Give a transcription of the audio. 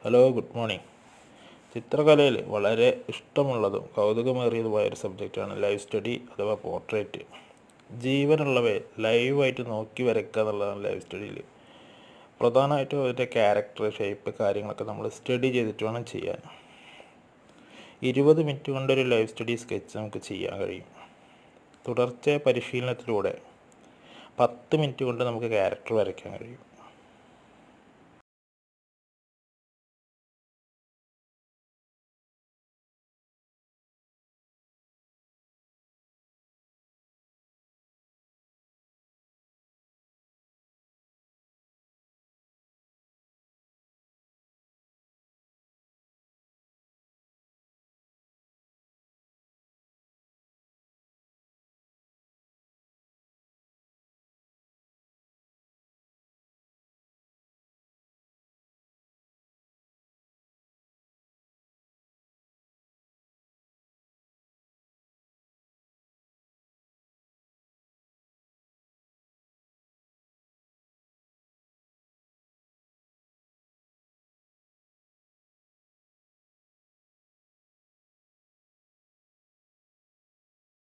Hello, good morning. ചിത്രകലയിൽ വളരെ ഇഷ്ടമുള്ളതും കൗതുകമേറിയതുമായ ഒരു സബ്ജക്റ്റാണ് ലൈവ് സ്റ്റഡി അഥവാ പോർട്രേറ്റ്. ജീവനുള്ളവയെ ലൈവായിട്ട് നോക്കി വരയ്ക്കുക എന്നുള്ളതാണ് ലൈവ് സ്റ്റഡിയിൽ. പ്രധാനമായിട്ടും അതിൻ്റെ ക്യാരക്ടർ, ഷേപ്പ്, കാര്യങ്ങളൊക്കെ നമ്മൾ സ്റ്റഡി ചെയ്തിട്ട് വേണം ചെയ്യാൻ. 20 മിനിറ്റ് കൊണ്ടൊരു ലൈവ് സ്റ്റഡി സ്കെച്ച് നമുക്ക് ചെയ്യാൻ കഴിയും. തുടർച്ചയായ പരിശീലനത്തിലൂടെ 10 മിനിറ്റ് കൊണ്ട് നമുക്ക് ക്യാരക്ടർ വരയ്ക്കാൻ കഴിയും.